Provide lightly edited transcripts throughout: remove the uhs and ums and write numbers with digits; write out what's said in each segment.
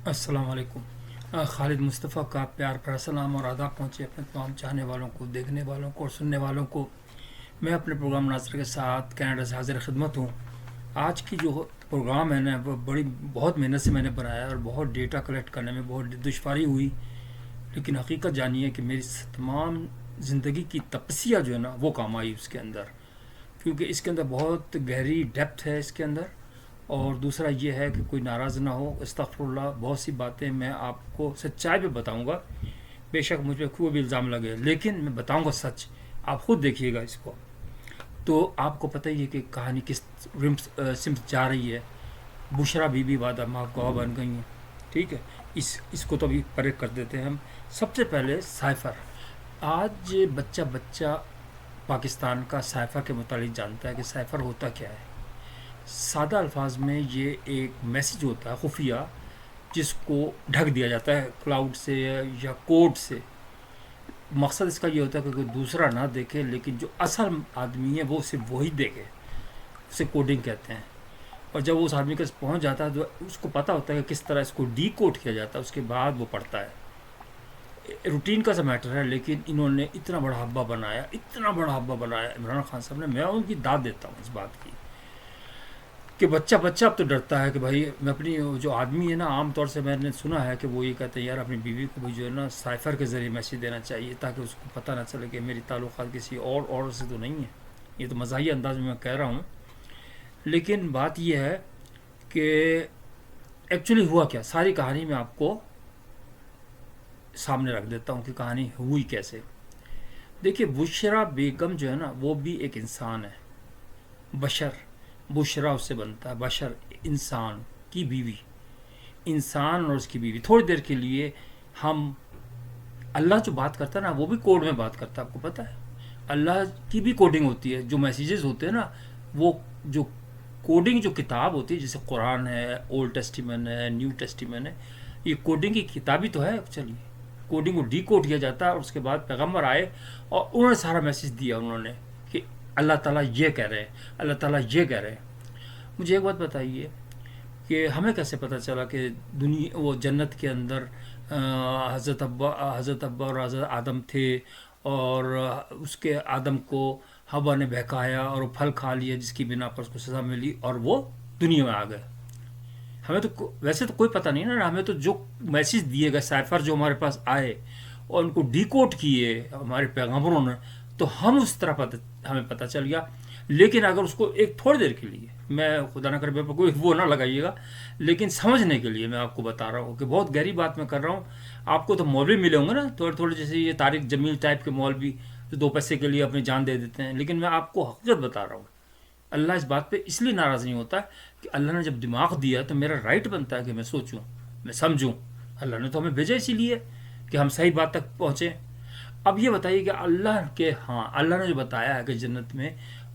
السلام علیکم۔ خالد مصطفیٰ کا پیار بھرا سلام اور آداب پہنچے اپنے تمام چاہنے والوں کو، دیکھنے والوں کو اور سننے والوں کو۔ میں اپنے پروگرام ناصر کے ساتھ کینیڈا سے حاضر خدمت ہوں۔ آج کی جو پروگرام ہے نا، وہ بہت محنت سے میں نے بنایا اور بہت ڈیٹا کلیکٹ کرنے میں بہت دشواری ہوئی، لیکن حقیقت جانیے کہ میری تمام زندگی کی تپسیا جو ہے نا وہ کام آئی اس کے اندر، کیونکہ اس کے اندر بہت گہری ڈیپتھ ہے اس کے اندر۔ اور دوسرا یہ ہے کہ کوئی ناراض نہ ہو، استغفر اللہ، بہت سی باتیں میں آپ کو سچائی پہ بتاؤں گا، بے شک مجھ پہ کوئی بھی الزام لگے لیکن میں بتاؤں گا سچ، آپ خود دیکھیے گا اس کو۔ تو آپ کو پتہ ہی ہے کہ کہانی کس سمت جا رہی ہے۔ بشرا بی بی وعدہ ماں گواہ بن گئی ہیں، ٹھیک ہے۔ اس کو تو ابھی پرے کر دیتے ہیں ہم۔ سب سے پہلے سائفر۔ آج بچہ بچہ پاکستان کا سائفر کے متعلق جانتا ہے کہ سائفر ہوتا کیا ہے۔ سادہ الفاظ میں یہ ایک میسج ہوتا ہے خفیہ، جس کو ڈھک دیا جاتا ہے کلاؤڈ سے یا کوڈ سے۔ مقصد اس کا یہ ہوتا ہے کہ کوئی دوسرا نہ دیکھے، لیکن جو اصل آدمی ہے وہ صرف وہی دیکھے، اسے کوڈنگ کہتے ہیں۔ اور جب وہ اس آدمی کے پاس پہنچ جاتا ہے تو اس کو پتہ ہوتا ہے کہ کس طرح اس کو ڈی کوڈ کیا جاتا ہے، اس کے بعد وہ پڑھتا ہے۔ روٹین کا سا میٹر ہے، لیکن انہوں نے اتنا بڑا حبہ بنایا، اتنا بڑا حبہ بنایا عمران خان صاحب نے۔ میں ان کی داد دیتا ہوں اس بات کی کہ بچہ بچہ اب تو ڈرتا ہے کہ بھائی میں اپنی جو آدمی ہے نا، عام طور سے میں نے سنا ہے کہ وہ یہ کہتے ہیں یار اپنی بیوی کو بھی جو ہے نا سائفر کے ذریعے میسیج دینا چاہیے، تاکہ اس کو پتہ نہ چلے کہ میری تعلقات کسی اور عورت سے تو نہیں ہے۔ یہ تو مزاحیہ انداز میں کہہ رہا ہوں، لیکن بات یہ ہے کہ ایکچولی ہوا کیا، ساری کہانی میں آپ کو سامنے رکھ دیتا ہوں کہ کہانی ہوئی کیسے۔ دیکھیے، بشرا بیگم جو ہے نا وہ بھی ایک انسان ہے، بشر، بشرا اس سے بنتا ہے، بشر، انسان کی بیوی، انسان اور اس کی بیوی۔ تھوڑی دیر کے لیے ہم، اللہ جو بات کرتا ہے نا وہ بھی کوڈ میں بات کرتا ہے، آپ کو پتہ ہے۔ اللہ کی بھی کوڈنگ ہوتی ہے، جو میسیجز ہوتے ہیں نا، وہ جو کوڈنگ جو کتاب ہوتی ہے، جیسے قرآن ہے، اولڈ ٹیسٹیمن ہے، نیو ٹیسٹیمن ہے، یہ کوڈنگ کی کتاب ہی تو ہے ایکچولی۔ کوڈنگ کو ڈی کوڈ کیا جاتا ہے اور اس کے بعد پیغمبر آئے اور انہوں نے سارا میسیج دیا، انہوں نے کہ اللہ تعالیٰ یہ کہہ رہے ہیں، اللہ تعالیٰ یہ کہہ رہے ہیں۔ مجھے ایک بات بتائیے کہ ہمیں کیسے پتہ چلا کہ دنیا وہ جنت کے اندر حضرت ابا اور حضرت آدم تھے، اور اس کے آدم کو ہوا نے بہکایا اور وہ پھل کھا لیا، جس کی بنا پر اس کو سزا ملی اور وہ دنیا میں آ گئے۔ ہمیں تو ویسے تو کوئی پتہ نہیں نا، ہمیں تو جو میسیج دیے گئے، سائفر جو ہمارے پاس آئے اور ان کو ڈی کوڈ کیے ہمارے پیغمبروں نے، تو ہم اس طرح ہمیں پتہ چل گیا۔ لیکن اگر اس کو ایک تھوڑی دیر کے لیے، میں خدا نہ کرے کوئی وہ نہ لگائیے گا، لیکن سمجھنے کے لیے میں آپ کو بتا رہا ہوں کہ بہت گہری بات میں کر رہا ہوں۔ آپ کو تو مولوی ملے ہوں گے نا تھوڑے تھوڑے، جیسے یہ طارق جمیل ٹائپ کے مولوی جو دو پیسے کے لیے اپنی جان دے دیتے ہیں، لیکن میں آپ کو حقیقت بتا رہا ہوں۔ اللہ اس بات پہ اس لیے ناراض نہیں ہوتا کہ اللہ نے جب دماغ دیا تو میرا رائٹ بنتا ہے کہ میں سوچوں، میں سمجھوں۔ اللہ نے تو ہمیں بھیجا اسی لیے کہ ہم صحیح بات تک پہنچیں۔ اب یہ بتائیے کہ اللہ کے ہاں اللہ نے جو بتایا ہے کہ جنت میں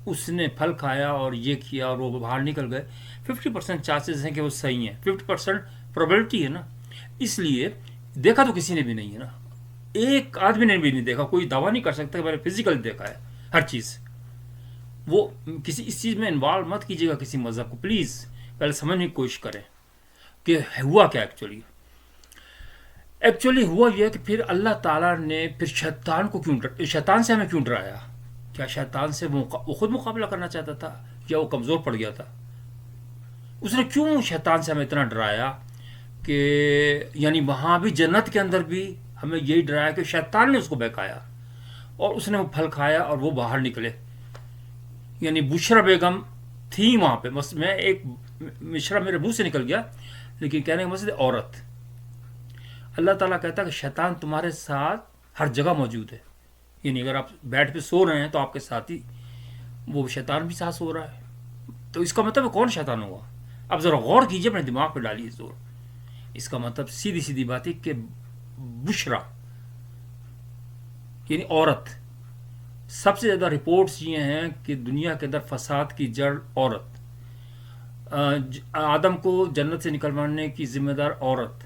اس نے پھل کھایا اور یہ کیا اور وہ باہر نکل گئے، 50% چانسز ہیں کہ وہ صحیح ہیں، 50% پروبیبلٹی ہے نا۔ اس لیے دیکھا تو کسی نے بھی نہیں ہے نا، ایک آدمی نے بھی نہیں دیکھا، کوئی دعویٰ نہیں کر سکتا کہ میں نے فزیکل دیکھا ہے ہر چیز۔ وہ کسی اس چیز میں انوالو مت کیجیے گا کسی مذہب کو، پلیز پہلے سمجھنے کی کوشش کریں کہ ہوا کیا ایکچولی۔ ایکچولی ہوا یہ کہ پھر اللہ تعالیٰ نے پھر شیطان کو شیطان سے ہمیں کیوں ڈرایا؟ کیا شیطان سے وہ خود مقابلہ کرنا چاہتا تھا یا وہ کمزور پڑ گیا تھا؟ اس نے کیوں شیطان سے ہمیں اتنا ڈرایا کہ یعنی وہاں بھی جنت کے اندر بھی ہمیں یہی ڈرایا کہ شیطان نے اس کو بہکایا اور اس نے وہ پھل کھایا اور وہ باہر نکلے۔ یعنی بشرا بیگم تھی وہاں پہ، میں ایک مشرا میرے منہ سے نکل گیا، لیکن کہنے کا مقصد عورت۔ اللہ تعالیٰ کہتا ہے کہ شیطان تمہارے ساتھ ہر جگہ موجود ہے، یعنی اگر آپ بیڈ پہ سو رہے ہیں تو آپ کے ساتھ ہی وہ شیطان بھی ساتھ سو رہا ہے۔ تو اس کا مطلب کون شیطان ہوا؟ اب ذرا غور کیجئے، اپنے دماغ پہ ڈالیے زور۔ اس کا مطلب سیدھی سیدھی بات ہے کہ بشرا یعنی عورت۔ سب سے زیادہ رپورٹس یہ ہیں کہ دنیا کے اندر فساد کی جڑ عورت، آدم کو جنت سے نکلوانے کی ذمہ دار عورت۔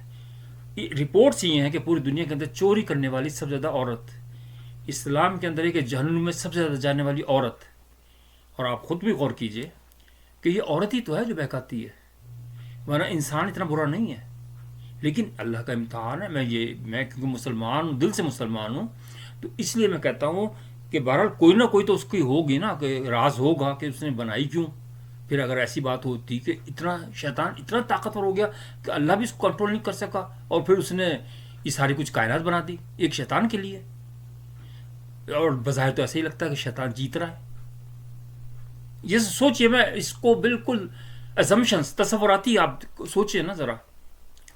رپورٹس یہ ہیں کہ پوری دنیا کے اندر چوری کرنے والی سب سے زیادہ عورت، اسلام کے اندر ہے کہ جہنم میں سب سے زیادہ جانے والی عورت۔ اور آپ خود بھی غور کیجئے کہ یہ عورت ہی تو ہے جو بہکاتی ہے، ورنہ انسان اتنا برا نہیں ہے۔ لیکن اللہ کا امتحان ہے. میں کیونکہ مسلمان ہوں, دل سے مسلمان ہوں, تو اس لیے میں کہتا ہوں کہ بہرحال کوئی نہ کوئی تو اس کی ہوگی نا, کہ راز ہوگا کہ اس نے بنائی کیوں. پھر اگر ایسی بات ہوتی کہ اتنا شیطان اتنا طاقتور ہو گیا کہ اللہ بھی اس کو کنٹرول نہیں کر سکا, اور پھر اس نے یہ ساری کچھ کائنات بنا دی ایک شیطان کے لیے, اور بظاہر تو ایسے ہی لگتا ہے کہ شیطان جیت رہا ہے. یہ سوچئے, میں اس کو بالکل assumptions تصوراتی آپ سوچئے نا ذرا.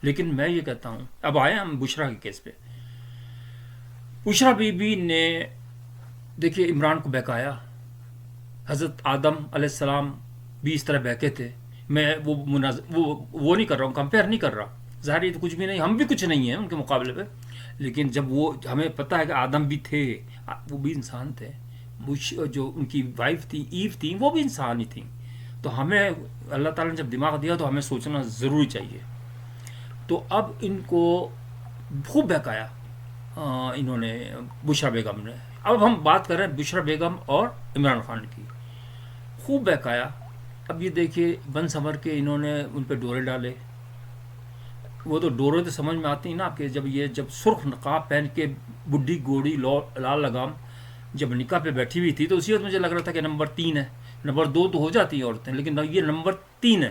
لیکن میں یہ کہتا ہوں, اب آئے ہم بشرا کے کیس پہ. بشرا بی بی نے دیکھیے عمران کو بہکایا. حضرت آدم علیہ السلام بھی اس طرح بہکے تھے. میں وہ نہیں کر رہا ہوں, کمپیئر نہیں کر رہا. ظاہر یہ تو کچھ بھی نہیں, ہم بھی کچھ نہیں ہیں ان کے مقابلے پہ. لیکن جب وہ ہمیں پتہ ہے کہ آدم بھی تھے, وہ بھی انسان تھے, جو ان کی وائف تھی ایو تھی وہ بھی انسان ہی تھیں. تو ہمیں اللہ تعالیٰ نے جب دماغ دیا تو ہمیں سوچنا ضروری چاہیے. تو اب ان کو خوب بہکایا انہوں نے, بشرا بیگم نے. اب ہم بات کر رہے ہیں بشرا بیگم اور عمران خان کی. خوب بہکایا. اب یہ دیکھیے بن سنور کے انہوں نے ان پہ ڈورے ڈالے. وہ تو ڈورے تو سمجھ میں آتی ہیں نا آپ کے, جب سرخ نقاب پہن کے بڈھی گوڑی لال لگام جب نکاح پہ بیٹھی ہوئی تھی, تو اسی وقت مجھے لگ رہا تھا کہ نمبر 3 ہے. نمبر 2 تو ہو جاتی ہیں عورتیں, لیکن یہ نمبر 3 ہے.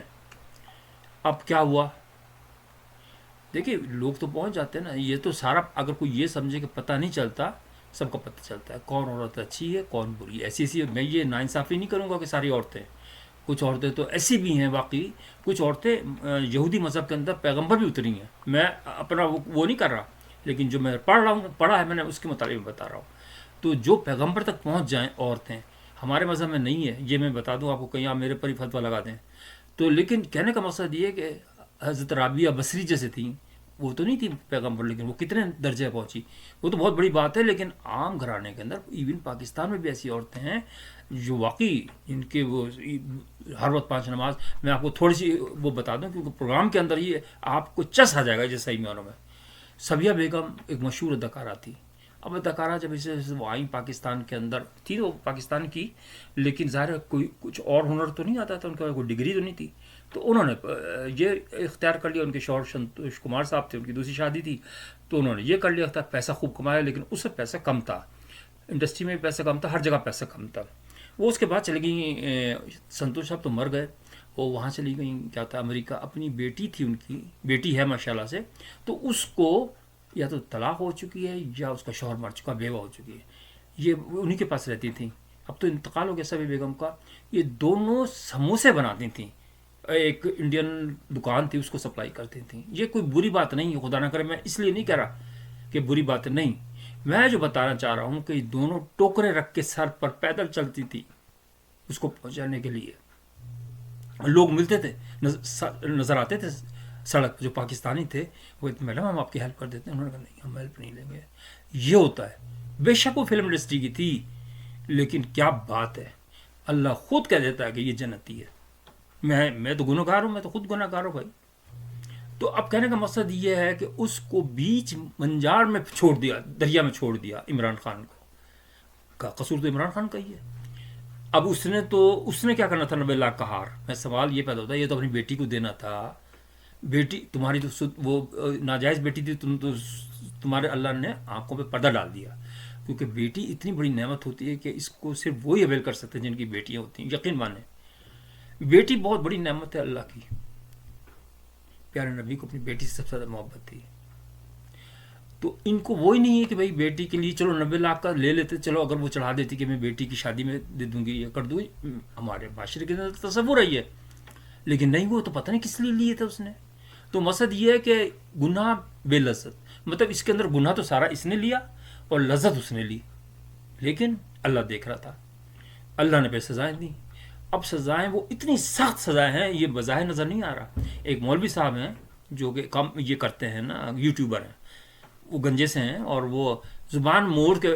اب کیا ہوا دیکھیے, لوگ تو پہنچ جاتے ہیں نا. یہ تو سارا اگر کوئی یہ سمجھے کہ پتہ نہیں چلتا, سب کو پتہ چلتا ہے کون عورت اچھی ہے کون بری ہے. ایسی میں یہ ناانصافی نہیں کروں گا کہ ساری عورتیں, کچھ عورتیں تو ایسی بھی ہیں واقعی. کچھ عورتیں یہودی مذہب کے اندر پیغمبر بھی اتری ہیں. میں اپنا وہ نہیں کر رہا, لیکن جو میں پڑھا ہے میں نے اس کے مطابق بتا رہا ہوں. تو جو پیغمبر تک پہنچ جائیں عورتیں, ہمارے مذہب میں نہیں ہے, یہ میں بتا دوں آپ کو, کہیں آپ میرے پر ہی فتویٰ لگا دیں. تو لیکن کہنے کا مقصد یہ ہے کہ حضرت رابعہ بصری جیسے تھیں, وہ تو نہیں تھی پیغمبر, لیکن وہ کتنے درجے پہنچی, وہ تو بہت بڑی بات ہے. لیکن عام گھرانے کے اندر ایون پاکستان میں بھی ایسی عورتیں ہیں جو واقعی ان کے وہ ہر وقت 5 نماز. میں آپ کو تھوڑی سی وہ بتا دوں کیونکہ پروگرام کے اندر یہ آپ کو چس آ جائے گا جیسے صحیح معنوں میں. صبیہ بیگم ایک مشہور اداکارہ تھی. اب اداکارہ جب اسے وہ آئیں پاکستان کے اندر تھی, وہ پاکستان کی, لیکن ظاہر ہے کوئی کچھ اور ہنر تو نہیں آتا تھا ان کا, کوئی ڈگری تو نہیں تھی. تو انہوں نے یہ اختیار کر لیا. ان کے شوہر سنتوش کمار صاحب تھے, ان کی دوسری شادی تھی, تو انہوں نے یہ کر لیا تھا. پیسہ خوب کمایا, لیکن اس سے پیسہ کم تھا, انڈسٹری میں بھی پیسہ کم تھا, ہر جگہ پیسہ کم تھا. وہ اس کے بعد چلی گئیں, سنتوش صاحب تو مر گئے, وہ وہاں چلی گئیں کیا تھا امریکہ. اپنی بیٹی تھی, ان کی بیٹی ہے ماشاءاللہ سے, تو اس کو یا تو طلاق ہو چکی ہے یا اس کا شوہر مر چکا, بیوہ ہو چکی ہے. یہ انہی کے پاس رہتی تھیں. اب تو انتقال ہو گیا صبیہ بیگم کا. یہ دونوں سموسے بناتی تھیں, ایک انڈین دکان تھی اس کو سپلائی کرتی تھیں. یہ کوئی بری بات نہیں ہے, خدا نہ کرے. میں اس لیے نہیں کہہ رہا کہ بری بات نہیں, میں جو بتانا چاہ رہا ہوں کہ یہ دونوں ٹوکرے رکھ کے سر پر پیدل چلتی تھی اس کو پہنچانے کے لیے. لوگ ملتے تھے, نظر آتے تھے سڑک, جو پاکستانی تھے, وہ میڈم ہم آپ کی ہیلپ کر دیتے ہیں. انہوں نے کہا نہیں, ہم ہیلپ نہیں لیں گے. یہ ہوتا ہے. بے شک وہ فلم انڈسٹری کی تھی, لیکن کیا بات ہے, اللہ خود کہہ دیتا ہے کہ یہ جنتی ہے. میں تو گناہ گار ہوں, میں تو خود گناہ گار ہوں بھائی. تو اب کہنے کا مقصد یہ ہے کہ اس کو بیچ منجار میں چھوڑ دیا, دریا میں چھوڑ دیا عمران خان کو. قصور تو عمران خان کا ہی ہے. اب اس نے کیا کرنا تھا 90 لاکھ کا ہار. میں سوال یہ پیدا ہوتا ہے, یہ تو اپنی بیٹی کو دینا تھا. بیٹی تمہاری تو وہ ناجائز بیٹی تھی, تمہارے اللہ نے آنکھوں پہ پردہ ڈال دیا. کیونکہ بیٹی اتنی بڑی نعمت ہوتی ہے کہ اس کو صرف وہی اویل کر سکتے ہیں جن کی بیٹیاں ہوتی ہیں. یقین مانیں, بیٹی بہت بڑی نعمت ہے اللہ کی. پیارے نبی کو اپنی بیٹی سے سب سے زیادہ محبت تھی. تو ان کو وہی نہیں ہے کہ بھائی بیٹی کے لیے چلو 90 لاکھ کا لے لیتے, چلو اگر وہ چڑھا دیتی کہ میں بیٹی کی شادی میں دے دوں گی یا کر دوں گی. ہمارے معاشرے کے اندر تصور ہے, لیکن نہیں, وہ تو پتہ نہیں کس لیے لیے تھے اس نے. تو مقصد یہ ہے کہ گناہ بے لذت, مطلب اس کے اندر گناہ تو سارا اس نے لیا اور لذت اس نے لی, لیکن اللہ دیکھ رہا تھا. اللہ نے پہ سزائیں دی. اب سزائیں وہ اتنی سخت سزائیں ہیں, یہ بظاہر نظر نہیں آ رہا. ایک مولوی صاحب ہیں جو کہ کام یہ کرتے ہیں نا, یوٹیوبر ہیں, وہ گنجے سے ہیں اور وہ زبان موڑ کے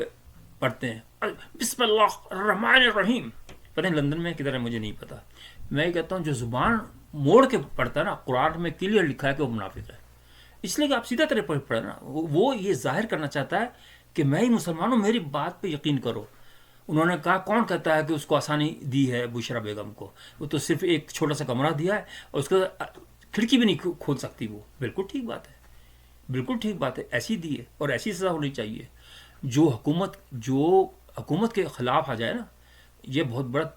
پڑھتے ہیں بسم اللہ الرحمن الرحیم. پتہ نہیں لندن میں کدھر ہے مجھے نہیں پتا. میں یہ کہتا ہوں جو زبان موڑ کے پڑھتا ہے نا, قرآن میں کلیئر لکھا ہے کہ وہ منافق ہے. اس لیے کہ آپ سیدھا طرح پڑھیں نا, وہ یہ ظاہر کرنا چاہتا ہے کہ میں ہی مسلمان ہوں, میری بات پہ یقین کرو. انہوں نے کہا کون کہتا ہے کہ اس کو آسانی دی ہے بشرا بیگم کو, وہ تو صرف ایک چھوٹا سا کمرہ دیا ہے اور اس کا کھڑکی بھی نہیں کھول سکتی وہ. بالکل ٹھیک بات ہے, بالکل ٹھیک بات ہے، ایسی دی ہے اور ایسی سزا ہونی چاہیے. جو حکومت کے خلاف آ جائے نا، یہ بہت بڑا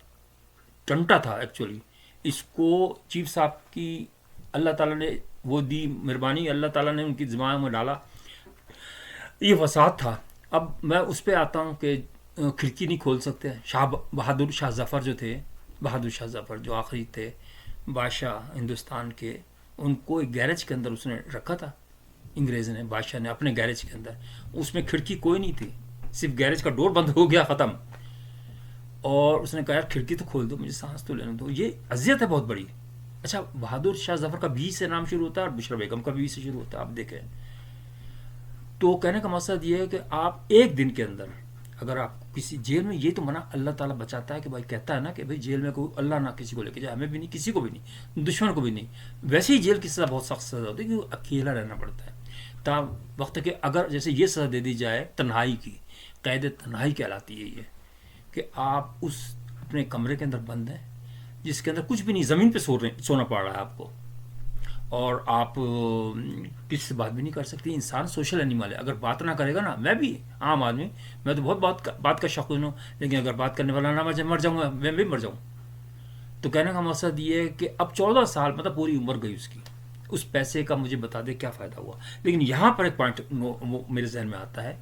ٹنٹا تھا ایکچولی. اس کو چیف صاحب کی اللہ تعالیٰ نے وہ دی مہربانی، اللہ تعالیٰ نے ان کی دماغ میں ڈالا، یہ فساد تھا. اب میں اس پہ آتا ہوں کہ کھڑکی نہیں کھول سکتے. بہادر شاہ ظفر جو تھے، بہادر شاہ ظفر جو آخری تھے بادشاہ ہندوستان کے، ان کو ایک گیرج کے اندر اس نے رکھا تھا انگریز نے، بادشاہ نے اپنے گیرج کے اندر. اس میں کھڑکی کوئی نہیں تھی، صرف گیرج کا ڈور بند ہو گیا، ختم. اور اس نے کہا یار کھڑکی تو کھول دو، مجھے سانس تو لینے دو. یہ اذیت ہے بہت بڑی. اچھا، بہادر شاہ ظفر کا بی سے نام شروع ہوتا ہے اور بشرا بیگم کا بی سے شروع ہوتا ہے، آپ دیکھیں. تو کہنے کا مقصد یہ ہے کہ آپ ایک دن کے اندر اگر آپ کسی جیل میں، یہ تو منع اللہ تعالیٰ بچاتا ہے کہ بھائی کہتا ہے نا کہ بھائی جیل میں کوئی اللہ نہ کسی کو لے کے جائے، ہمیں بھی نہیں، کسی کو بھی نہیں، دشمن کو بھی نہیں. ویسے ہی جیل کی سزا بہت سخت سزا ہوتی ہے کیونکہ اکیلا رہنا پڑتا ہے تا وقت کہ اگر جیسے یہ سزا دے دی جائے تنہائی کی، قید تنہائی کہلاتی ہے یہ، کہ آپ اس اپنے کمرے کے اندر بند ہیں جس کے اندر کچھ بھی نہیں، زمین پہ سونا پڑ رہا ہے آپ کو، اور آپ کسی سے بات بھی نہیں کر سکتی. انسان سوشل اینیمل ہے، اگر بات نہ کرے گا نا، میں بھی عام آدمی، میں تو بہت بات کا شوقین ہوں، لیکن اگر بات کرنے والا نہ مر جاؤں گا، میں بھی مر جاؤں. تو کہنے کا مقصد یہ ہے کہ اب 14 سال مطلب پوری عمر گئی اس کی، اس پیسے کا مجھے بتا دے کیا فائدہ ہوا. لیکن یہاں پر ایک پوائنٹ میرے ذہن میں آتا ہے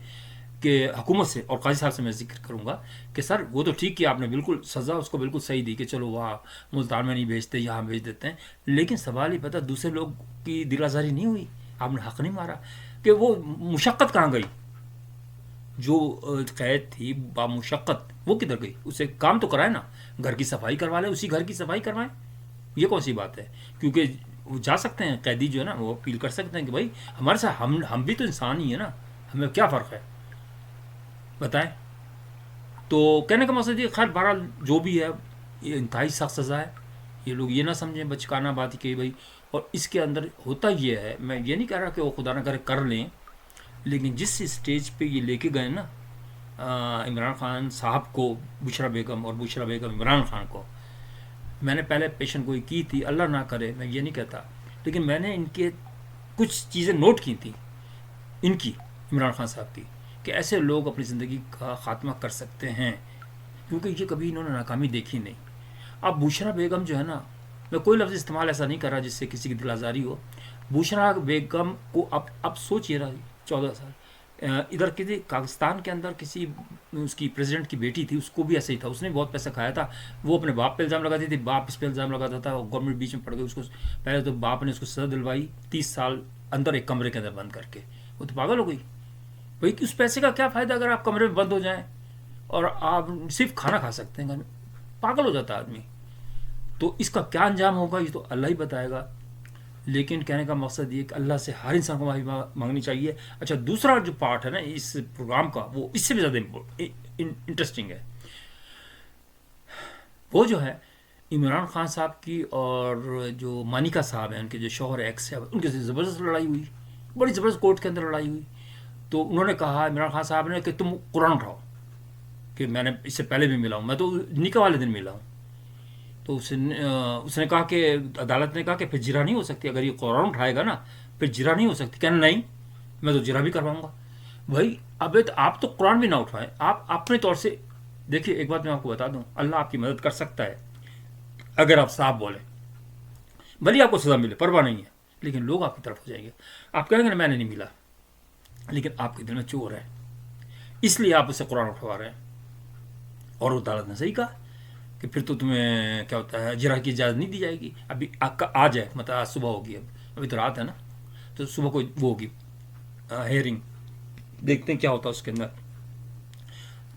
کہ حکومت سے اور قاضی صاحب سے میں ذکر کروں گا کہ سر وہ تو ٹھیک کہ آپ نے بالکل سزا اس کو بالکل صحیح دی کہ چلو وہاں ملتان میں نہیں بھیجتے، یہاں بھیج دیتے ہیں. لیکن سوال ہی پتہ دوسرے لوگ کی دل آزاری نہیں ہوئی، آپ نے حق نہیں مارا کہ وہ مشقت کہاں گئی، جو قید تھی با مشقت وہ کدھر گئی. اسے کام تو کرائے نا، گھر کی صفائی کروا لے، اسی گھر کی صفائی کروائیں. یہ کون سی بات ہے؟ کیونکہ وہ جا سکتے ہیں قیدی جو ہے نا، وہ اپیل کر سکتے ہیں کہ بھائی ہمارے ساتھ ہم بھی تو انسان ہی ہیں نا، ہمیں کیا فرق ہے بتائیں. تو کہنے کا مقصد یہ، خیر بہرحال جو بھی ہے یہ انتہائی سخت سزا ہے. یہ لوگ یہ نہ سمجھیں بچکانہ بات کہ بھائی، اور اس کے اندر ہوتا یہ ہے، میں یہ نہیں کہہ رہا کہ وہ خدا نہ کرے کر لیں، لیکن جس اسٹیج پہ یہ لے کے گئے نا عمران خان صاحب کو، بشرا بیگم اور بشرا بیگم عمران خان کو، میں نے پہلے پیشن گوئی کی تھی، اللہ نہ کرے میں یہ نہیں کہتا، لیکن میں نے ان کے کچھ چیزیں نوٹ کی تھیں، ان کی، عمران خان صاحب کی، کہ ایسے لوگ اپنی زندگی کا خاتمہ کر سکتے ہیں، کیونکہ یہ کبھی انہوں نے ناکامی دیکھی نہیں. اب بشرا بیگم جو ہے نا، میں کوئی لفظ استعمال ایسا نہیں کر رہا جس سے کسی کی دل آزاری ہو. بشرا بیگم کو اب سوچئے رہا 14 سال ادھر کسی پاکستان کے اندر کسی اس کی پریزیڈنٹ کی بیٹی تھی، اس کو بھی ایسا ہی تھا، اس نے بہت پیسہ کھایا تھا. وہ اپنے باپ پہ الزام لگاتی تھی، باپ اس پہ الزام لگاتا تھا، اور گورنمنٹ بیچ میں پڑ گئی. اس کو پہلے تو باپ نے اس کو سزا دلوائی 30 سال اندر ایک کمرے کے اندر بند کر کے. وہ تو پاگل ہو گئی بھائی، اس پیسے کا کیا فائدہ اگر آپ کمرے میں بند ہو جائیں اور آپ صرف کھانا کھا سکتے ہیں گھر میں. پاگل ہو جاتا ہے آدمی. تو اس کا کیا انجام ہوگا یہ تو اللہ ہی بتائے گا. لیکن کہنے کا مقصد یہ کہ اللہ سے ہر انسان کو معافی مانگنی چاہیے. اچھا، دوسرا جو پارٹ ہے نا اس پروگرام کا، وہ اس سے بھی زیادہ انٹرسٹنگ ہے. وہ جو ہے عمران خان صاحب کی اور جو مانیکا صاحب ہیں، ان کے جو شوہر ایکس ہے، ان کے سے زبردست لڑائی ہوئی، بڑی زبردست کورٹ کے اندر لڑائی ہوئی. تو انہوں نے کہا عمران خان صاحب نے کہ تم قرآن اٹھاؤ، کہ میں نے اس سے پہلے بھی ملا ہوں، میں تو نکاح والے دن ملا ہوں. تو اس نے کہا کہ عدالت نے کہا کہ پھر جرا نہیں ہو سکتی، اگر یہ قرآن اٹھائے گا نا پھر جرا نہیں ہو سکتی. کہنا نہیں، میں تو جرا بھی کرواؤں گا. بھائی اب آپ تو قرآن بھی نہ اٹھوائیں، آپ اپنے طور سے دیکھیے. ایک بات میں آپ کو بتا دوں، اللہ آپ کی مدد کر سکتا ہے اگر آپ صاف بولیں، بھلی آپ کو سزا ملے پرواہ نہیں ہے، لیکن لوگ آپ کی طرف ہو جائیں گے. آپ کہیں گے نا میں نے نہیں ملا، لیکن آپ کے دل میں چور ہے، اس لیے آپ اسے قرآن اٹھوا رہے ہیں. اور عدالت نے صحیح کہا کہ پھر تو تمہیں کیا ہوتا ہے، جرح کی اجازت نہیں دی جائے گی. ابھی آ جائے مطلب آج صبح ہوگی، ابھی تو رات ہے نا، تو صبح کو وہ ہوگی ہیئرنگ، دیکھتے ہیں کیا ہوتا ہے اس کے اندر.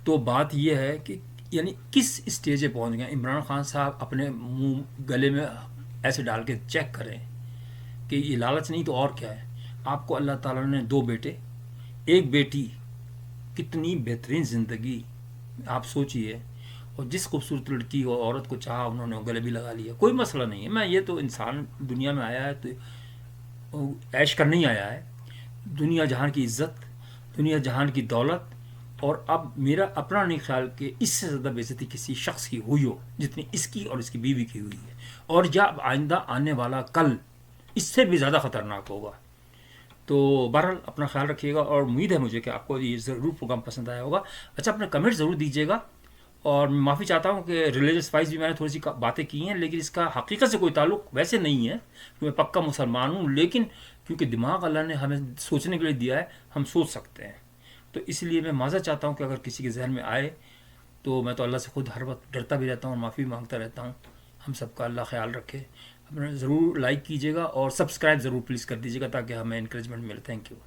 تو بات یہ ہے کہ یعنی کس اسٹیج پہ پہنچ گئے عمران خان صاحب. اپنے منہ گلے میں ایسے ڈال کے چیک کریں کہ یہ لالچ نہیں تو اور کیا ہے. آپ کو اللہ تعالیٰ نے 2 بیٹے، ایک بیٹی، کتنی بہترین زندگی آپ سوچئے. اور جس خوبصورت لڑکی اور عورت کو چاہا انہوں نے گلے بھی لگا لیا. کوئی مسئلہ نہیں ہے، میں یہ تو انسان دنیا میں آیا ہے تو عیش کرنے ہی آیا ہے. دنیا جہان کی عزت، دنیا جہان کی دولت. اور اب میرا اپنا نہیں خیال کہ اس سے زیادہ بے عزتی کسی شخص کی ہوئی ہو جتنی اس کی اور اس کی بیوی کی ہوئی ہے. اور یا آئندہ آنے والا کل اس سے بھی زیادہ خطرناک ہوگا. تو بہرحال اپنا خیال رکھیے گا، اور امید ہے مجھے کہ آپ کو یہ ضرور پروگرام پسند آیا ہوگا. اچھا، اپنے کمنٹ ضرور دیجیے گا. اور میں معافی چاہتا ہوں کہ ریلیجس وائز بھی میں نے تھوڑی سی باتیں کی ہیں، لیکن اس کا حقیقت سے کوئی تعلق ویسے نہیں ہے کہ میں پکا مسلمان ہوں، لیکن کیونکہ دماغ اللہ نے ہمیں سوچنے کے لیے دیا ہے، ہم سوچ سکتے ہیں. تو اس لیے میں معذرت چاہتا ہوں کہ اگر کسی کے ذہن میں آئے تو میں تو اللہ سے خود ہر وقت ڈرتا بھی رہتا ہوں اور معافی بھی مانگتا رہتا ہوں. ہم سب کا اللہ خیال رکھے. ضرور لائک کیجیے گا اور سبسکرائب ضرور پلیز کر دیجیے گا تاکہ ہمیں انکریجمنٹ ملے. Thank you.